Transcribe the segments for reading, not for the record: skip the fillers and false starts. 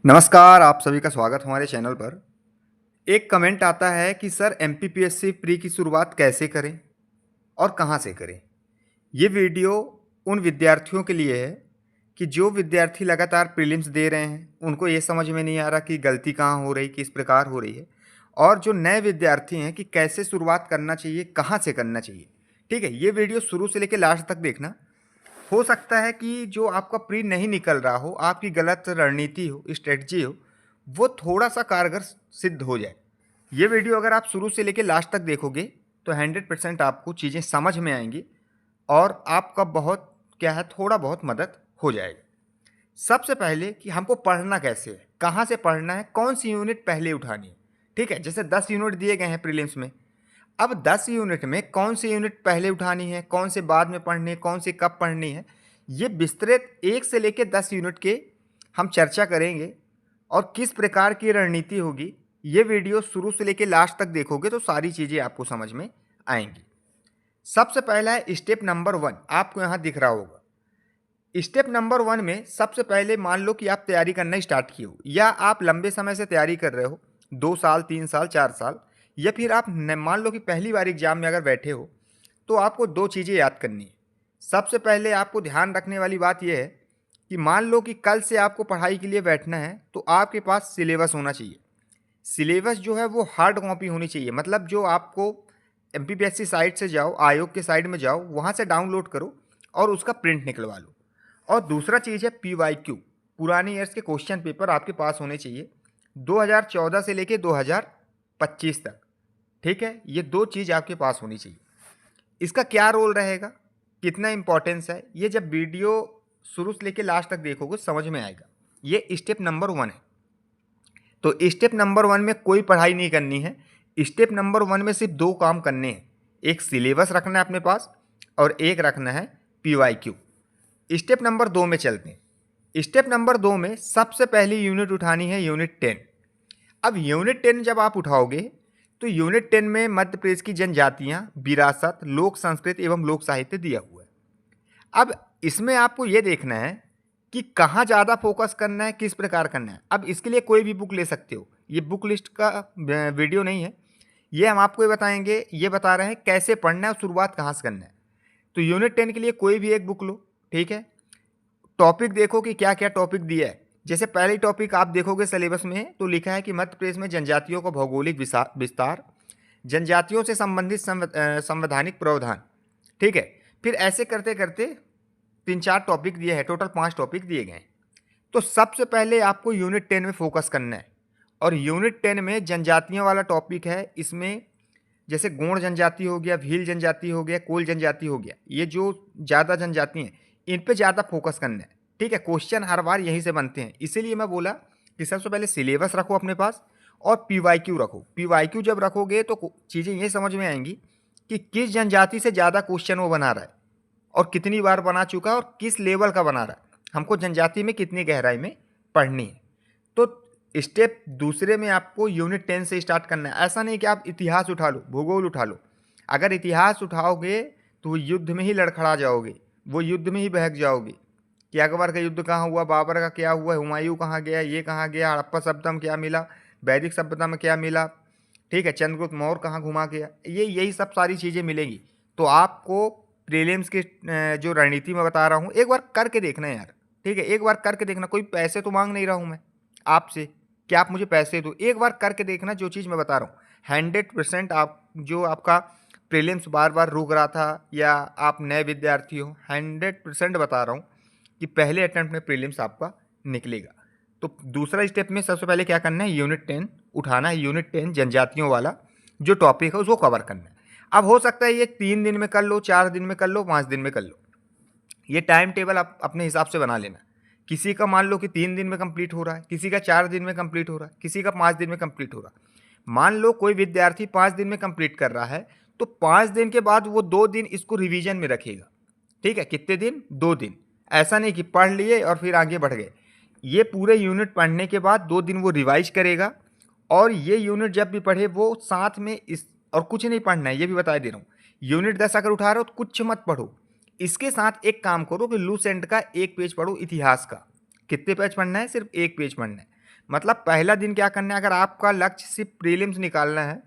नमस्कार, आप सभी का स्वागत हमारे चैनल पर। एक कमेंट आता है कि सर एमपीपीएससी प्री की शुरुआत कैसे करें और कहाँ से करें? ये वीडियो उन विद्यार्थियों के लिए है कि जो विद्यार्थी लगातार प्रीलिम्स दे रहे हैं, उनको ये समझ में नहीं आ रहा कि गलती कहाँ हो रही, किस प्रकार हो रही है। और जो नए विद्यार्थी हैं कि कैसे शुरुआत करना चाहिए, कहाँ से करना चाहिए। ठीक है, ये वीडियो शुरू से लेकर लास्ट तक देखना। हो सकता है कि जो आपका प्री नहीं निकल रहा हो, आपकी गलत रणनीति हो, स्ट्रेटजी हो, वो थोड़ा-सा कारगर सिद्ध हो जाए। ये वीडियो अगर आप शुरू से लेके लास्ट तक देखोगे, तो 100% आपको चीज़ें समझ में आएँगी और आपका बहुत क्या है, थोड़ा बहुत मदद हो जाएगा। सबसे पहले कि हमको पढ़ना कैसे है, कहाँ से पढ़ना है, कौन-सी यूनिट पहले उठानी है, ठीक है? जैसे 10 यूनिट दिए गए हैं प्रीलिम्स में, अब 10 यूनिट में कौन सी यूनिट पहले उठानी है, कौन से बाद में पढ़नी है, कौन सी कब पढ़नी है, ये विस्तृत 1 से लेके 10 यूनिट के हम चर्चा करेंगे और किस प्रकार की रणनीति होगी, ये वीडियो शुरू से लेके लास्ट तक देखोगे तो सारी चीज़ें आपको समझ में आएँगी। सबसे पहला है स्टेप नंबर 1, आपको यहाँ दिख रहा होगा। स्टेप नंबर 1 में सबसे पहले मान लो कि आप तैयारी करना स्टार्ट किए हो या आप लंबे समय से तैयारी कर रहे हो, 2 साल, 3 साल, 4 साल, या फिर आप मान लो कि पहली बार एग्जाम में अगर बैठे हो, तो आपको 2 चीज़ें याद करनी है। सबसे पहले आपको ध्यान रखने वाली बात यह है कि मान लो कि कल से आपको पढ़ाई के लिए बैठना है, तो आपके पास सिलेबस होना चाहिए। सिलेबस जो है वो हार्ड कॉपी होनी चाहिए, मतलब जो आपको एमपीपीएससी साइट से जाओ, आयोग के साइड में जाओ, वहाँ से डाउनलोड करो और उसका प्रिंट निकलवा लो। और दूसरा चीज़ है पीवाईक्यू, पुरानी ईयर्स के क्वेश्चन पेपर आपके पास होने चाहिए 2014 से लेके 2025 तक। ठीक है, ये 2 चीज़ आपके पास होनी चाहिए। इसका क्या रोल रहेगा, कितना इंपॉर्टेंस है, ये जब वीडियो शुरू से लेके लास्ट तक देखोगे समझ में आएगा। ये स्टेप नंबर 1 है। तो स्टेप नंबर 1 में कोई पढ़ाई नहीं करनी है। स्टेप नंबर 1 में सिर्फ 2 काम करने हैं। एक सिलेबस रखना है अपने पास और एक रखना है पीवाईक्यू। स्टेप नंबर 2 में चलते हैं। स्टेप नंबर 2 में सबसे पहली यूनिट उठानी है यूनिट 10। अब यूनिट 10 जब आप उठाओगे तो यूनिट 10 में मध्य प्रदेश की जनजातियां, विरासत, लोक संस्कृति एवं लोक साहित्य दिया हुआ है। अब इसमें आपको ये देखना है कि कहाँ ज़्यादा फोकस करना है, किस प्रकार करना है। अब इसके लिए कोई भी बुक ले सकते हो, ये बुक लिस्ट का वीडियो नहीं है, ये हम आपको ये बताएंगे, ये बता रहे हैं कैसे पढ़ना है और शुरुआत कहाँ से करना है। तो यूनिट 10 के लिए कोई भी एक बुक लो, ठीक है। टॉपिक देखो कि क्या क्या टॉपिक दिया है। जैसे पहली टॉपिक आप देखोगे सिलेबस में तो लिखा है कि मध्य प्रदेश में जनजातियों का भौगोलिक विस्तार, जनजातियों से संबंधित संवैधानिक प्रावधान, ठीक है। फिर ऐसे करते करते 3-4 टॉपिक दिए हैं, टोटल 5 टॉपिक दिए गए हैं। तो सबसे पहले आपको यूनिट 10 में फोकस करना है और यूनिट 10 में जनजातियों वाला टॉपिक है। इसमें जैसे गोंड जनजाति हो गया, भील जनजाति हो गया, कोल जनजाति हो गया, ये जो ज़्यादा जनजाति हैं इन पे ज़्यादा फोकस करना है, ठीक है। क्वेश्चन हर बार यहीं से बनते हैं, इसीलिए मैं बोला कि सबसे पहले सिलेबस रखो अपने पास और पीवाईक्यू रखो। पीवाईक्यू जब रखोगे तो चीज़ें ये समझ में आएंगी कि किस जनजाति से ज़्यादा क्वेश्चन वो बना रहा है और कितनी बार बना चुका है और किस लेवल का बना रहा है, हमको जनजाति में कितनी गहराई में पढ़नी है। तो स्टेप दूसरे में आपको यूनिट 10 से स्टार्ट करना है। ऐसा नहीं कि आप इतिहास उठा लो, भूगोल उठा लो। अगर इतिहास उठाओगे तो युद्ध में ही लड़खड़ा जाओगे, वो युद्ध में ही बहक जाओगे कि अकबर का युद्ध कहाँ हुआ, बाबर का क्या हुआ, हुमायूं कहाँ गया, ये कहाँ गया, हड़प्पा सभ्यता में क्या मिला, वैदिक सभ्यता में क्या मिला, ठीक है, चंद्रगुप्त मौर्य कहाँ घुमा गया, ये यही सब सारी चीज़ें मिलेंगी। तो आपको प्रीलिम्स की जो रणनीति मैं बता रहा हूँ एक बार करके देखना है यार, ठीक है। एक बार करके देखना, कोई पैसे तो मांग नहीं रहा हूँ मैं आपसे कि आप मुझे पैसे दो, एक बार करके देखना जो चीज़ मैं बता रहा हूँ। 100% आप जो आपका प्रीलिम्स बार बार रुक रहा था या आप नए विद्यार्थी हो, 100% बता रहा हूँ कि पहले अटेम्प्ट में प्रीलिम्स आपका निकलेगा। तो दूसरा स्टेप में सबसे पहले क्या करना है, यूनिट 10 उठाना है। यूनिट 10 जनजातियों वाला जो टॉपिक है उसको कवर करना है। अब हो सकता है ये 3 दिन में कर लो, 4 दिन में कर लो, 5 दिन में कर लो, ये टाइम टेबल आप अपने हिसाब से बना लेना। किसी का मान लो कि 3 दिन में कंप्लीट हो रहा है, किसी का 4 दिन में कंप्लीट हो रहा है, किसी का 5 दिन में कंप्लीट हो रहा है। मान लो कोई विद्यार्थी 5 दिन में कंप्लीट कर रहा है तो 5 दिन के बाद वो 2 दिन इसको रिवीजन में रखेगा, ठीक है। कितने दिन, 2 दिन। ऐसा नहीं कि पढ़ लिए और फिर आगे बढ़ गए। ये पूरे यूनिट पढ़ने के बाद 2 दिन वो रिवाइज करेगा और ये यूनिट जब भी पढ़े वो साथ में इस और कुछ नहीं पढ़ना है, ये भी बता दे रहा हूँ। यूनिट 10 अगर उठा रहे हो तो कुछ मत पढ़ो, इसके साथ एक काम करो कि लूस एंड का 1 पेज पढ़ो इतिहास का। कितने पेज पढ़ना है, सिर्फ 1 पेज पढ़ना है। मतलब पहला दिन क्या करना है, अगर आपका लक्ष्य सिर्फ प्रीलिम्स निकालना है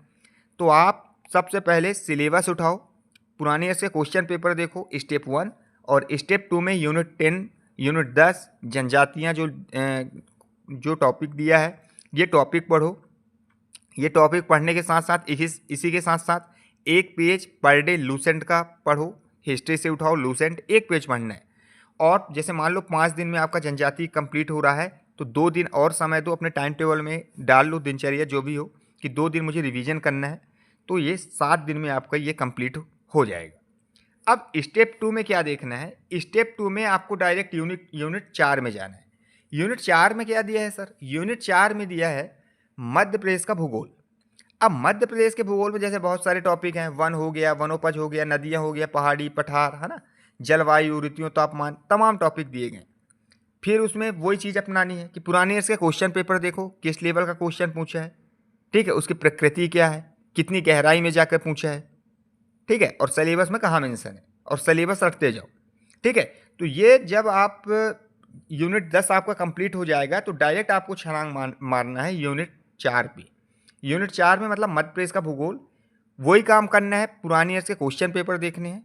तो आप सबसे पहले सिलेबस उठाओ, पुराने ईयर से क्वेश्चन पेपर देखो स्टेप 1, और स्टेप 2 में यूनिट 10 यूनिट 10 जनजातियाँ जो टॉपिक दिया है ये टॉपिक पढ़ो। ये टॉपिक पढ़ने के साथ साथ इसी के साथ साथ एक पेज पर डे लूसेंट का पढ़ो, हिस्ट्री से उठाओ लूसेंट, एक पेज पढ़ना है। और जैसे मान लो 5 दिन में आपका जनजाति कंप्लीट हो रहा है तो 2 दिन और समय दो, अपने टाइम टेबल में डाल लो दिनचर्या जो भी हो कि 2 दिन मुझे रिवीजन करना है, तो ये 7 दिन में आपका ये कंप्लीट हो जाएगा। अब स्टेप 2 में क्या देखना है, स्टेप 2 में आपको डायरेक्ट यूनिट 4 में जाना है। यूनिट 4 में क्या दिया है सर, यूनिट 4 में दिया है मध्य प्रदेश का भूगोल। अब मध्य प्रदेश के भूगोल में जैसे बहुत सारे टॉपिक हैं, वन हो गया, वनोपज हो गया, नदियाँ हो गया, पहाड़ी पठार, है ना, जलवायु, ऋतुओं, तापमान, तमाम टॉपिक दिए गए। फिर उसमें वही चीज़ अपनानी है कि पुराने ईयर्स के क्वेश्चन पेपर देखो, किस लेवल का क्वेश्चन पूछा है, ठीक है, उसकी प्रकृति क्या है, कितनी गहराई में जाकर पूछा है, ठीक है, और सिलेबस में कहाँ मेंशन है, और सिलेबस रखते जाओ, ठीक है। तो ये जब आप यूनिट 10 आपका कंप्लीट हो जाएगा तो डायरेक्ट आपको छलांग मारना है यूनिट 4 पे। यूनिट 4 में मतलब मध्य प्रदेश का भूगोल, वही काम करना है, पुरानी ईयर के क्वेश्चन पेपर देखने हैं।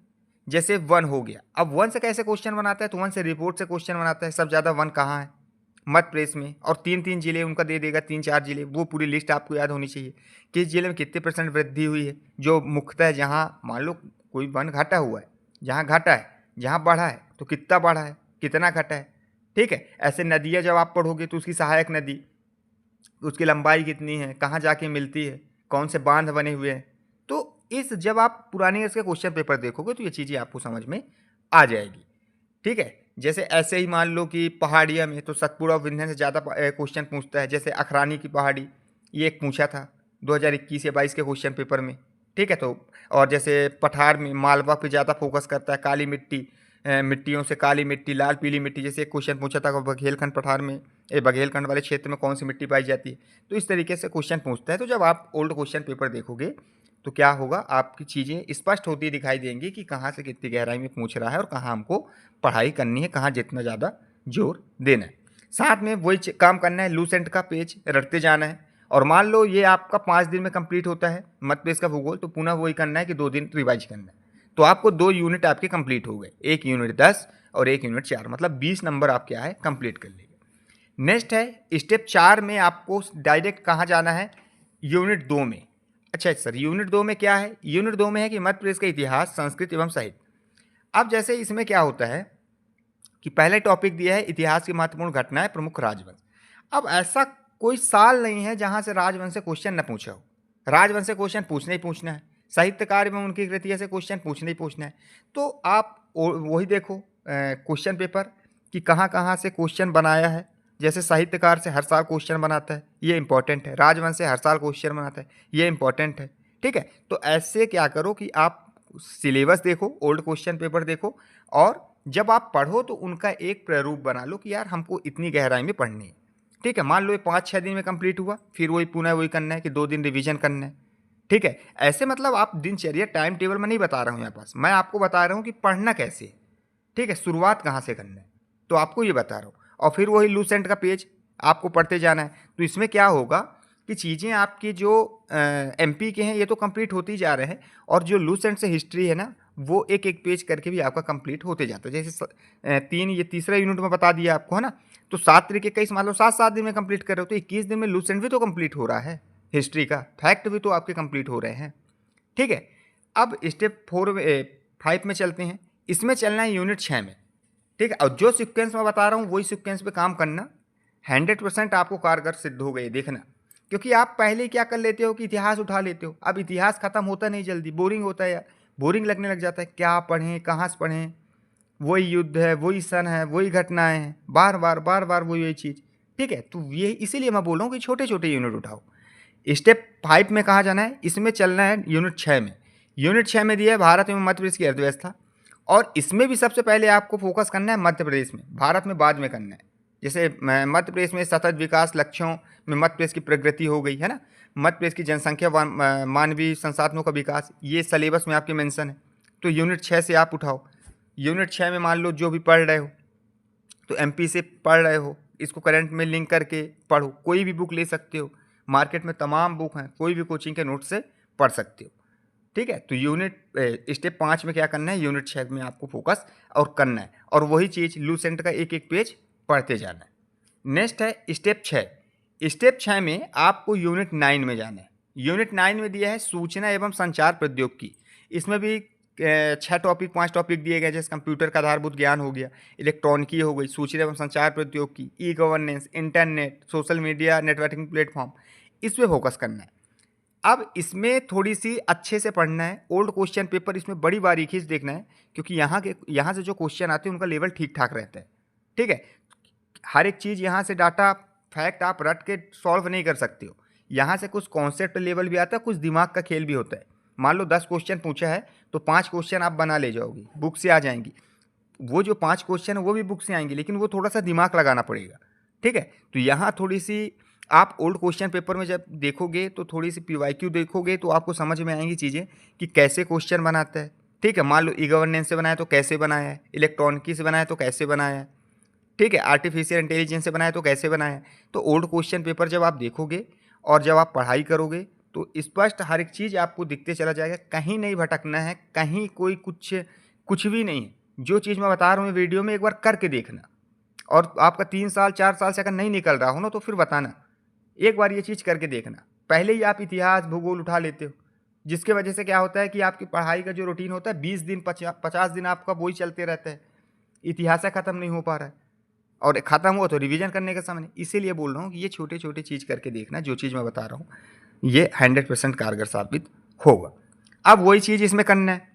जैसे वन हो गया, अब वन से कैसे क्वेश्चन बनाता है, तो वन से रिपोर्ट से क्वेश्चन बनाता है। सब ज़्यादा वन कहाँ है, मध्य प्रदेश में, और 3-3 जिले उनका दे देगा, 3-4 जिले, वो पूरी लिस्ट आपको याद होनी चाहिए। किस जिले में कितने % वृद्धि हुई है, जो मुख्यतः जहाँ मान लो कोई वन घटा हुआ है, जहाँ घटा है, जहाँ बढ़ा है तो कितना बढ़ा है, कितना घटा है, ठीक है। ऐसे नदियाँ जब आप पढ़ोगे तो उसकी सहायक नदी, उसकी लंबाई कितनी है, कहाँ जाके मिलती है, कौन से बांध बने हुए हैं, तो इस जब आप पुराने ईयर्स के क्वेश्चन पेपर देखोगे तो ये चीज़ें आपको समझ में आ जाएगी, ठीक है। जैसे ऐसे ही मान लो कि पहाड़िया में तो सतपुड़ा और विंध्य से ज़्यादा क्वेश्चन पूछता है। जैसे अखरानी की पहाड़ी, ये एक पूछा था 2021 या 22 के क्वेश्चन पेपर में, ठीक है। तो और जैसे पठार में मालवा पे ज़्यादा फोकस करता है, काली मिट्टी, मिट्टियों से काली मिट्टी, लाल पीली मिट्टी, जैसे एक क्वेश्चन पूछा था बघेलखंड पठार में, बघेलखंड वाले क्षेत्र में कौन सी मिट्टी पाई जाती है, तो इस तरीके से क्वेश्चन पूछता है। तो जब आप ओल्ड क्वेश्चन पेपर देखोगे तो क्या होगा, आपकी चीज़ें स्पष्ट होती दिखाई देंगी कि कहाँ से कितनी गहराई में पूछ रहा है और कहाँ हमको पढ़ाई करनी है, कहाँ जितना ज़्यादा जोर देना है। साथ में वही काम करना है, लूसेंट का पेज रटते जाना है। और मान लो ये आपका 5 दिन में कंप्लीट होता है मध्य प्रदेश का भूगोल, तो पुनः वही करना है कि 2 दिन रिवाइज करना है। तो आपको 2 यूनिट आपके कंप्लीट हो गए, एक यूनिट 10 और एक यूनिट 4, मतलब 20 नंबर आप क्या है कंप्लीट कर लेंगे। नेक्स्ट है स्टेप 4 में आपको डायरेक्ट कहाँ जाना है, यूनिट 2 में। अच्छा सर, यूनिट 2 में क्या है, यूनिट 2 में है कि मध्य प्रदेश का इतिहास, संस्कृत एवं साहित्य। अब जैसे इसमें क्या होता है कि पहले टॉपिक दिया है इतिहास की महत्वपूर्ण घटनाएं, प्रमुख राजवंश। अब ऐसा कोई साल नहीं है जहां से राजवंश से क्वेश्चन न पूछा हो, राजवंश से क्वेश्चन पूछना ही पूछना है, साहित्यकार एवं उनकी कृतियों से क्वेश्चन पूछना ही पूछना है। तो आप वही देखो क्वेश्चन पेपर कि कहाँ कहाँ से क्वेश्चन बनाया है। जैसे साहित्यकार से हर साल क्वेश्चन बनाता है, ये इंपॉर्टेंट है। राजवंश से हर साल क्वेश्चन बनाता है, ये इंपॉर्टेंट है, ठीक है। तो ऐसे क्या करो कि आप सिलेबस देखो, ओल्ड क्वेश्चन पेपर देखो, और जब आप पढ़ो तो उनका एक प्रारूप बना लो कि यार हमको इतनी गहराई में पढ़नी है, ठीक है। मान लो ये 5-6 दिन में कंप्लीट हुआ, फिर वही पुनः वही करना है कि 2 दिन रिवीजन करना है, ठीक है। ऐसे मतलब आप दिनचर्या टाइम टेबल में नहीं बता रहा हूँ यहाँ पास, मैं आपको बता रहा हूँ कि पढ़ना कैसे है, ठीक है, शुरुआत कहाँ से करना है, तो आपको ये बता रहा हूँ। और फिर वही लूसेंट का पेज आपको पढ़ते जाना है। तो इसमें क्या होगा कि चीज़ें आपकी जो एमपी के हैं ये तो कंप्लीट होती जा रहे हैं, और जो लूसेंट से हिस्ट्री है ना, वो एक एक पेज करके भी आपका कंप्लीट होते जाता है। जैसे 3 ये तीसरा यूनिट में बता दिया आपको, है ना, तो 7 तरीके का, इस मान लो 7-7 दिन में कंप्लीट कर रहे हो तो 21 दिन में लूसेंट भी तो कंप्लीट हो रहा है, हिस्ट्री का फैक्ट भी तो आपके कंप्लीट हो रहे हैं, ठीक है। अब स्टेप 5 में चलते हैं। इसमें चलना है यूनिट 6 में, ठीक है। और जो सीक्वेंस मैं बता रहा हूँ वही सीक्वेंस पे काम करना, 100% आपको कारगर सिद्ध हो गए, देखना। क्योंकि आप पहले क्या कर लेते हो कि इतिहास उठा लेते हो, अब इतिहास खत्म होता नहीं जल्दी, बोरिंग होता है यार, बोरिंग लगने लग जाता है, क्या पढ़ें, कहाँ से पढ़ें, वही युद्ध है, वही सन है, वही घटनाएं हैं, बार बार वही चीज़, ठीक है। तो ये इसीलिए मैं बोल रहा हूँ कि छोटे छोटे यूनिट उठाओ। स्टेप 5 में कहाँ जाना है, इसमें चलना है यूनिट 6 में। यूनिट 6 में दिया है भारत एवं मध्य प्रदेश की अर्थव्यवस्था, और इसमें भी सबसे पहले आपको फोकस करना है मध्य प्रदेश में, भारत में बाद में करना है। जैसे मध्य प्रदेश में सतत विकास लक्ष्यों में मध्य प्रदेश की प्रगति हो गई है ना, मध्य प्रदेश की जनसंख्या, मानवीय संसाधनों का विकास, ये सिलेबस में आपके मेंशन है। तो यूनिट 6 से आप उठाओ। यूनिट 6 में मान लो जो भी पढ़ रहे हो, तो एमपी से पढ़ रहे हो, इसको करंट में लिंक करके पढ़ो। कोई भी बुक ले सकते हो, मार्केट में तमाम बुक हैं, कोई भी कोचिंग के नोट से पढ़ सकते हो। ठीक है, तो स्टेप 5 में क्या करना है, यूनिट 6 में आपको फोकस और करना है, और वही चीज़ लूसेंट का एक एक पेज पढ़ते जाना है। नेक्स्ट है स्टेप 6। स्टेप 6 में आपको यूनिट 9 में जाना है। यूनिट 9 में दिया है सूचना एवं संचार प्रौद्योगिकी। इसमें भी 6 टॉपिक 5 टॉपिक दिए गए, जैसे कंप्यूटर का आधारभूत ज्ञान हो गया, इलेक्ट्रॉनिकी हो गई, सूचना एवं संचार प्रौद्योगिकी, e governance, internet, social media, networking platform, इस पर फोकस करना है। अब इसमें थोड़ी सी अच्छे से पढ़ना है, ओल्ड क्वेश्चन पेपर इसमें बड़ी बारीकी से देखना है, क्योंकि यहाँ से जो क्वेश्चन आते हैं उनका लेवल ठीक ठाक रहता है। ठीक है, हर एक चीज़ यहाँ से डाटा फैक्ट आप रट के सॉल्व नहीं कर सकते हो। यहाँ से कुछ कॉन्सेप्ट लेवल भी आता है, कुछ दिमाग का खेल भी होता है। मान लो 10 क्वेश्चन पूछा है तो 5 क्वेश्चन आप बना ले जाओगे, बुक से आ जाएंगी। वो जो 5 क्वेश्चन है वो भी बुक से आएंगे, लेकिन वो थोड़ा सा दिमाग लगाना पड़ेगा। ठीक है, तो यहाँ थोड़ी सी आप ओल्ड क्वेश्चन पेपर में जब देखोगे तो थोड़ी सी PYQ देखोगे तो आपको समझ में आएंगी चीज़ें कि कैसे क्वेश्चन बनाता है। ठीक है, मान लो ई गवर्नेंस से बनाया तो कैसे बनाया है, इलेक्ट्रॉनिकी से बनाया तो कैसे बनाया है, ठीक है, आर्टिफिशियल इंटेलिजेंस से बनाया तो कैसे बनाया है। तो ओल्ड क्वेश्चन पेपर जब आप देखोगे और जब आप पढ़ाई करोगे तो स्पष्ट हर एक चीज़ आपको दिखते चला जाएगा, कहीं नहीं भटकना है, कहीं कोई कुछ भी नहीं है। जो चीज़ मैं बता रहा हूँ वीडियो में एक बार करके देखना, और आपका 3 साल 4 साल से अगर नहीं निकल रहा हो ना तो फिर बताना, एक बार ये चीज़ करके देखना। पहले ही आप इतिहास भूगोल उठा लेते हो, जिसके वजह से क्या होता है कि आपकी पढ़ाई का जो रूटीन होता है 20 दिन 50 दिन आपका वही चलते रहता है, इतिहास ख़त्म नहीं हो पा रहा है, और ख़त्म हुआ तो रिवीजन करने का समय नहीं। इसीलिए बोल रहा हूँ कि ये छोटे छोटे चीज़ करके देखना, जो चीज़ मैं बता रहा हूँ ये 100% कारगर साबित होगा। अब वही चीज़ इसमें करना है,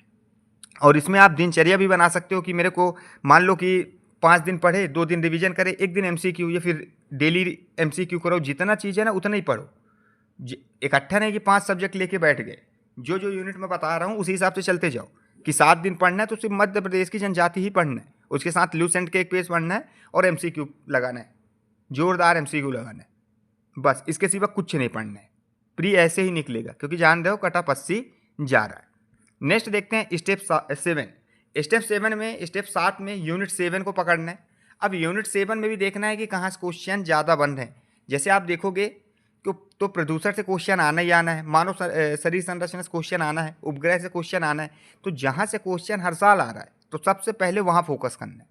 और इसमें आप दिनचर्या भी बना सकते हो कि मेरे को मान लो कि 5 दिन पढ़े, 2 दिन रिवीजन करे, 1 दिन MCQ, या फिर डेली MCQ करो। जितना चीज़ है ना उतना ही पढ़ो, इकट्ठा नहीं कि 5 सब्जेक्ट लेके बैठ गए। जो जो यूनिट में बता रहा हूँ उसी हिसाब से चलते जाओ कि 7 दिन पढ़ना है तो सिर्फ मध्य प्रदेश की जनजाति ही पढ़ना है, उसके साथ लूसेंट के एक पेज पढ़ना है और MCQ लगाना है, जोरदार MCQ लगाना है, बस इसके सिवा कुछ नहीं पढ़ना है। प्री ऐसे ही निकलेगा, क्योंकि जान रहे हो कटा पस्सी जा रहा है। नेक्स्ट देखते हैं स्टेप 7। स्टेप 7 में, स्टेप 7 में यूनिट 7 को पकड़ना है। अब यूनिट 7 में भी देखना है कि कहाँ से क्वेश्चन ज़्यादा बन रहे हैं। जैसे आप देखोगे तो प्रदूषण से क्वेश्चन आना ही आना है, मानव शरीर संरचना से क्वेश्चन आना है, उपग्रह से क्वेश्चन आना है। तो जहाँ से क्वेश्चन हर साल आ रहा है तो सबसे पहले वहाँ फोकस करना है।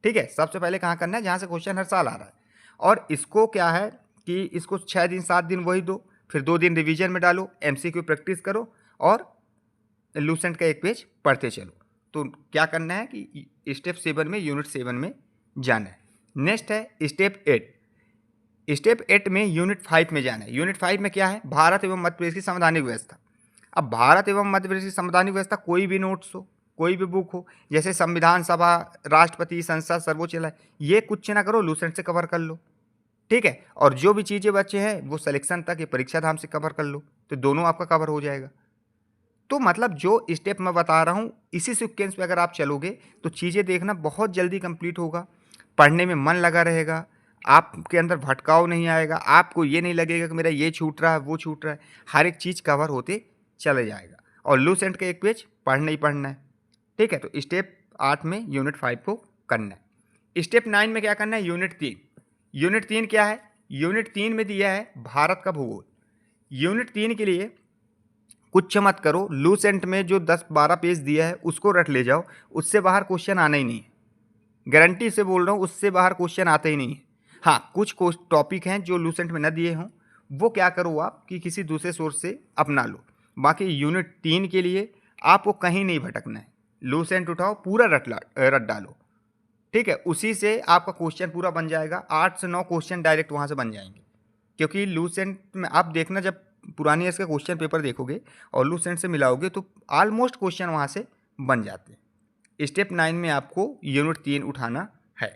ठीक है, सबसे पहले कहाँ करना है, जहाँ से क्वेश्चन हर साल आ रहा है। और इसको क्या है कि इसको 6 दिन 7 दिन वही दो, फिर 2 दिन रिवीजन में डालो, MCQ प्रैक्टिस करो और लूसेंट का एक पेज पढ़ते चलो। तो क्या करना है कि स्टेप 7 में, यूनिट 7 में जाना है। नेक्स्ट है स्टेप 8। स्टेप 8 में यूनिट 5 में जाना है। यूनिट 5 में क्या है, भारत एवं मध्य प्रदेश की संवैधानिक व्यवस्था। अब भारत एवं मध्य प्रदेश की संवैधानिक व्यवस्था कोई भी नोट्स हो, कोई भी बुक हो, जैसे संविधान सभा, राष्ट्रपति, संसद, सर्वोच्च न्यायालय, ये कुछ ना करो, लूसेंट से कवर कर लो। ठीक है, और जो भी चीज़ें बचे हैं वो सिलेक्शन तक, ये परीक्षा धाम से कवर कर लो, तो दोनों आपका कवर हो जाएगा। तो मतलब जो स्टेप मैं बता रहा हूँ इसी सीक्वेंस पे अगर आप चलोगे तो चीज़ें देखना बहुत जल्दी कंप्लीट होगा, पढ़ने में मन लगा रहेगा, आपके अंदर भटकाव नहीं आएगा, आपको ये नहीं लगेगा कि मेरा ये छूट रहा है वो छूट रहा है, हर एक चीज़ कवर होते चले जाएगा। और लूसेंट का एक पेज पढ़ना ही पढ़ना है। ठीक है, तो स्टेप 8 में यूनिट 5 को करना है। स्टेप 9 में क्या करना है, यूनिट 3। यूनिट 3 क्या है, यूनिट 3 में दिया है भारत का भूगोल। यूनिट 3 के लिए कुछ मत करो, लूसेंट में जो 10-12 पेज दिया है उसको रट ले जाओ, उससे बाहर क्वेश्चन आना ही नहीं है, गारंटी से बोल रहा हूँ, उससे बाहर क्वेश्चन आते ही नहीं है। हाँ, कुछ टॉपिक हैं जो लूसेंट में न दिए हों, वो क्या करो आप कि किसी दूसरे सोर्स से अपना लो। बाकी यूनिट 3 के लिए आपको कहीं नहीं भटकना है, लूसेंट उठाओ, पूरा रट डालो। ठीक है, उसी से आपका क्वेश्चन पूरा बन जाएगा। 8 से 9 क्वेश्चन डायरेक्ट वहाँ से बन जाएंगे, क्योंकि लूसेंट में आप देखना, जब पुरानी ईयर्स का क्वेश्चन पेपर देखोगे और लूसेंट से मिलाओगे तो ऑलमोस्ट क्वेश्चन वहाँ से बन जाते हैं। स्टेप 9 में आपको यूनिट 3 उठाना है।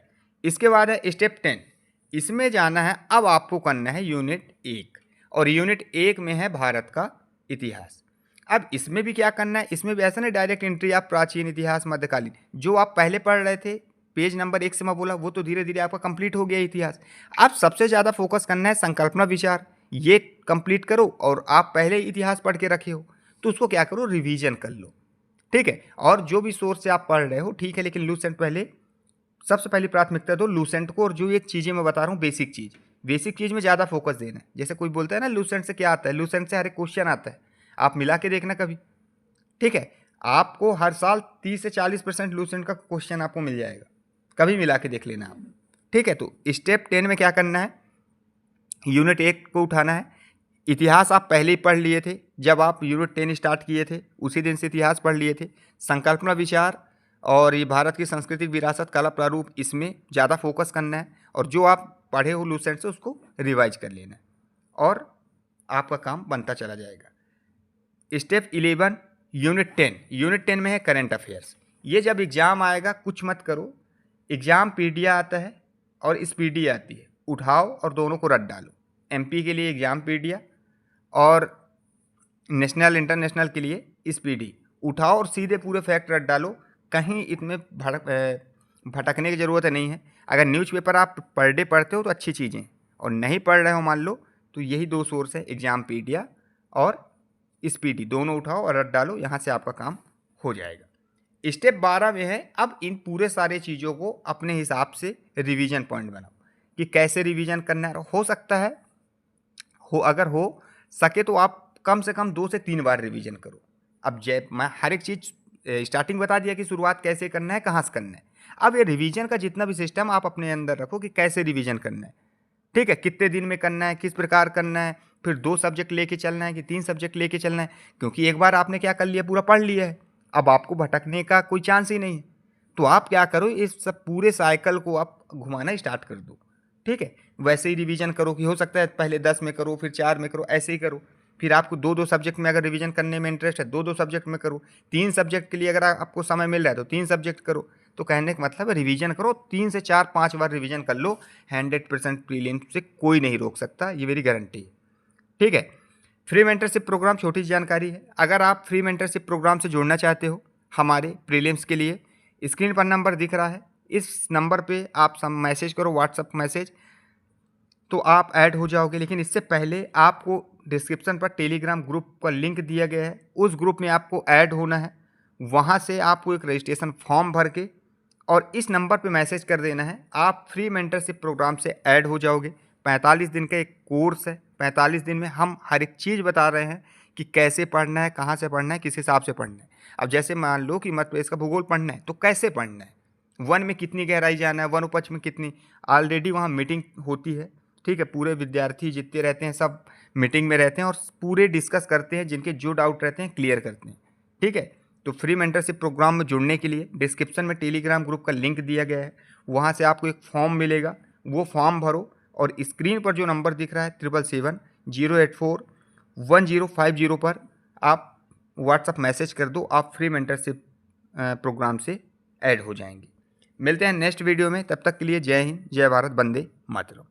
इसके बाद है स्टेप 10। इसमें जाना है, अब आपको करना है यूनिट 1, और यूनिट 1 में है भारत का इतिहास। अब इसमें भी क्या करना है, इसमें भी ऐसा नहीं डायरेक्ट एंट्री आप प्राचीन इतिहास, मध्यकालीन, जो आप पहले पढ़ रहे थे पेज नंबर 1 से मैं बोला वो तो धीरे धीरे आपका कंप्लीट हो गया इतिहास। अब सबसे ज़्यादा फोकस करना है संकल्पना विचार, ये कंप्लीट करो। और आप पहले इतिहास पढ़ के रखे हो तो उसको क्या करो, रिवीजन कर लो। ठीक है, और जो भी सोर्स से आप पढ़ रहे हो ठीक है, लेकिन लूसेंट पहले सबसे पहली प्राथमिकता दो लूसेंट को, और जो ये चीज़ें मैं बता रहा हूँ बेसिक चीज़ में ज़्यादा फोकस देना है। जैसे कोई बोलता है ना लूसेंट से क्या आता है, लूसेंट से हर एक क्वेश्चन आता है, आप मिला के देखना कभी, ठीक है। आपको हर साल 30 से 40% लूसेंट का क्वेश्चन आपको मिल जाएगा, कभी मिला के देख लेना आप, ठीक है। तो स्टेप 10 में क्या करना है, यूनिट 1 को उठाना है। इतिहास आप पहले ही पढ़ लिए थे, जब आप यूनिट 10 स्टार्ट किए थे उसी दिन से इतिहास पढ़ लिए थे। संकल्पना विचार और ये भारत की सांस्कृतिक विरासत, कला, प्रारूप, इसमें ज़्यादा फोकस करना है, और जो आप पढ़े हो लूसेंट से उसको रिवाइज कर लेना है, और आपका काम बनता चला जाएगा। स्टेप 11 यूनिट 10 में है करंट अफेयर्स। ये जब एग्ज़ाम आएगा कुछ मत करो, एग्ज़ाम पीडीएफ आता है और इस पीडीएफ आती है, उठाओ और दोनों को रट डालो। एमपी के लिए एग्ज़ाम पीडीएफ और नेशनल इंटरनेशनल के लिए इस पीडीएफ उठाओ और सीधे पूरे फैक्ट रट डालो, कहीं इसमें भटकने की ज़रूरत नहीं है। अगर न्यूज़पेपर आप पर डे पढ़ते हो तो अच्छी चीज़ें, और नहीं पढ़ रहे हो मान लो, तो यही दो सोर्स है, एग्ज़ाम पीडीएफ और इस पीडीएफ, दोनों उठाओ और रट डालो, यहाँ से आपका काम हो जाएगा। स्टेप 12 में है अब इन पूरे सारे चीज़ों को अपने हिसाब से रिवीजन पॉइंट बनाओ कि कैसे रिवीजन करना है। हो सकता है अगर हो सके तो आप कम से कम 2 से 3 बार रिवीजन करो। अब मैं हर एक चीज़ स्टार्टिंग बता दिया कि शुरुआत कैसे करना है, कहाँ से करना है। अब ये रिवीजन का जितना भी सिस्टम आप अपने अंदर रखो कि कैसे रिवीजन करना है, ठीक है, कितने दिन में करना है, किस प्रकार करना है, फिर 2 सब्जेक्ट लेके चलना है कि 3 सब्जेक्ट लेके चलना है, क्योंकि एक बार आपने क्या कर लिया, पूरा पढ़ लिया है, अब आपको भटकने का कोई चांस ही नहीं है। तो आप क्या करो, इस सब पूरे साइकिल को आप घुमाना स्टार्ट कर दो, ठीक है। वैसे ही रिवीजन करो कि हो सकता है पहले 10 में करो, फिर 4 में करो, ऐसे ही करो। फिर आपको 2-2 सब्जेक्ट में अगर रिवीजन करने में इंटरेस्ट है 2-2 सब्जेक्ट में करो। 3 सब्जेक्ट के लिए अगर आपको समय मिल रहा है तो 3 सब्जेक्ट करो। तो कहने का मतलब है रिवीजन करो, 3 से 4-5 बार रिवीजन कर लो, 100% प्रीलिम्स से कोई नहीं रोक सकता, ये मेरी गारंटी है, ठीक है। फ्री मेंटरशिप प्रोग्राम, छोटी सी जानकारी है, अगर आप फ्री मेंटरशिप प्रोग्राम से जुड़ना चाहते हो हमारे प्रीलिम्स के लिए, स्क्रीन पर नंबर दिख रहा है, इस नंबर पे आप सब मैसेज करो, व्हाट्सअप मैसेज, तो आप ऐड हो जाओगे। लेकिन इससे पहले आपको डिस्क्रिप्शन पर टेलीग्राम ग्रुप का लिंक दिया गया है, उस ग्रुप में आपको ऐड होना है। वहाँ से आपको एक रजिस्ट्रेशन फॉर्म भर के और इस नंबर पे मैसेज कर देना है, आप फ्री मेंटरशिप प्रोग्राम से ऐड हो जाओगे। 45 दिन का एक कोर्स है, 45 दिन में हम हर एक चीज़ बता रहे हैं कि कैसे पढ़ना है, कहाँ से पढ़ना है, किस हिसाब से पढ़ना है। अब जैसे मान लो कि मध्य प्रदेश का भूगोल पढ़ना है तो कैसे पढ़ना है, वन में कितनी गहराई जाना है, वन उपज में कितनी, ऑलरेडी वहाँ मीटिंग होती है, ठीक है। पूरे विद्यार्थी जितने रहते हैं सब मीटिंग में रहते हैं और पूरे डिस्कस करते हैं, जिनके जो डाउट रहते हैं क्लियर करते हैं, ठीक है। तो फ्री मेंटरशिप प्रोग्राम में जुड़ने के लिए डिस्क्रिप्शन में टेलीग्राम ग्रुप का लिंक दिया गया है, वहाँ से आपको एक फॉर्म मिलेगा, वो फॉर्म भरो और स्क्रीन पर जो नंबर दिख रहा है 777-084-1050 पर आप व्हाट्सअप मैसेज कर दो, आप फ्री मेंटरशिप प्रोग्राम से ऐड हो जाएंगे। मिलते हैं नेक्स्ट वीडियो में, तब तक के लिए जय हिंद, जय भारत, वंदे मातरम।